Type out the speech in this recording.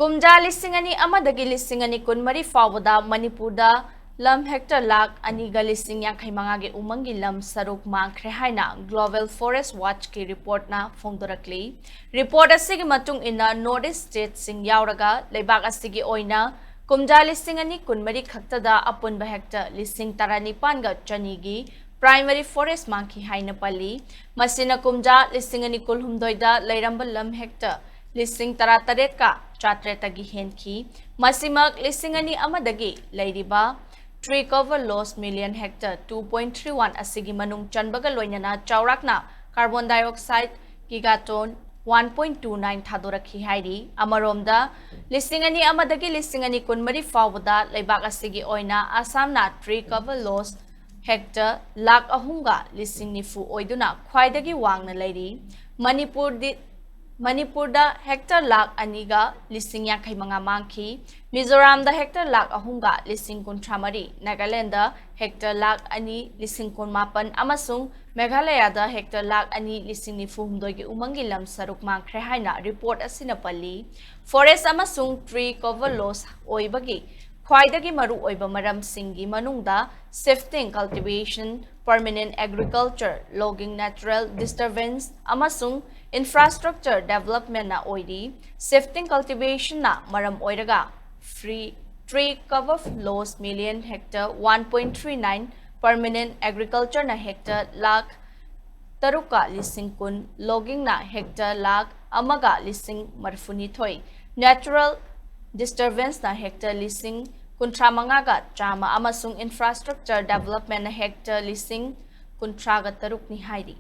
Kumja lising ani amadagi lising ani kunmari fawada Manipurda lam hectare lakh aniga lising yang kaimangagi umangi lam saruk Mangkhre haina Global Forest Watch ki report na phongdorakli. Report asigi matung ina Northeast State sing yauraga leibak asigi oina kumja lising ani kunmari khaktada apunba hectare lising taranipan ga chanigi primary forest mangki haina pali masina kumja lising ani kulhumdoida leiramba lam hectare Lising tarataret ka chatretagi henki masimak lising ani amadagi leiriba tree cover loss million hectare 2.31 asigi manung chanbaga loinana chaurakna carbon dioxide gigaton 1.29 thadorakhi hairi amaromda lising ani amadagi lising ani kunmari fawada leibak asigi oina asamna tree cover loss hectare lakh ahunga lising nifu oiduna khwaidagi wangna leiri Manipurda hectare lakh aniga lising yakai mga mangki, Mizoramda hectare lakh ahunga lising kuntramari, Nagalanda hectare lakh ani lising kunmapan amasung Meghalayada hectare lakh ani lising ni fuhumdogi umangilam saruk Mangkhre haina report asinapali, forest amasung tree cover loss oibagi, khwaidagi maru oiba maram singi manungda shifting cultivation, permanent agriculture, logging natural disturbance amasung infrastructure development na oidi, shifting cultivation na maram oiraga, free tree cover loss million hectare 1.39, permanent agriculture na hectare lakh taruka lising kun, logging na hectare lakh amaga lising marfunithoi, natural disturbance na hectare lising kuntramangaga chama amasung infrastructure development na hectare lising kuntraga taruk ni hairi.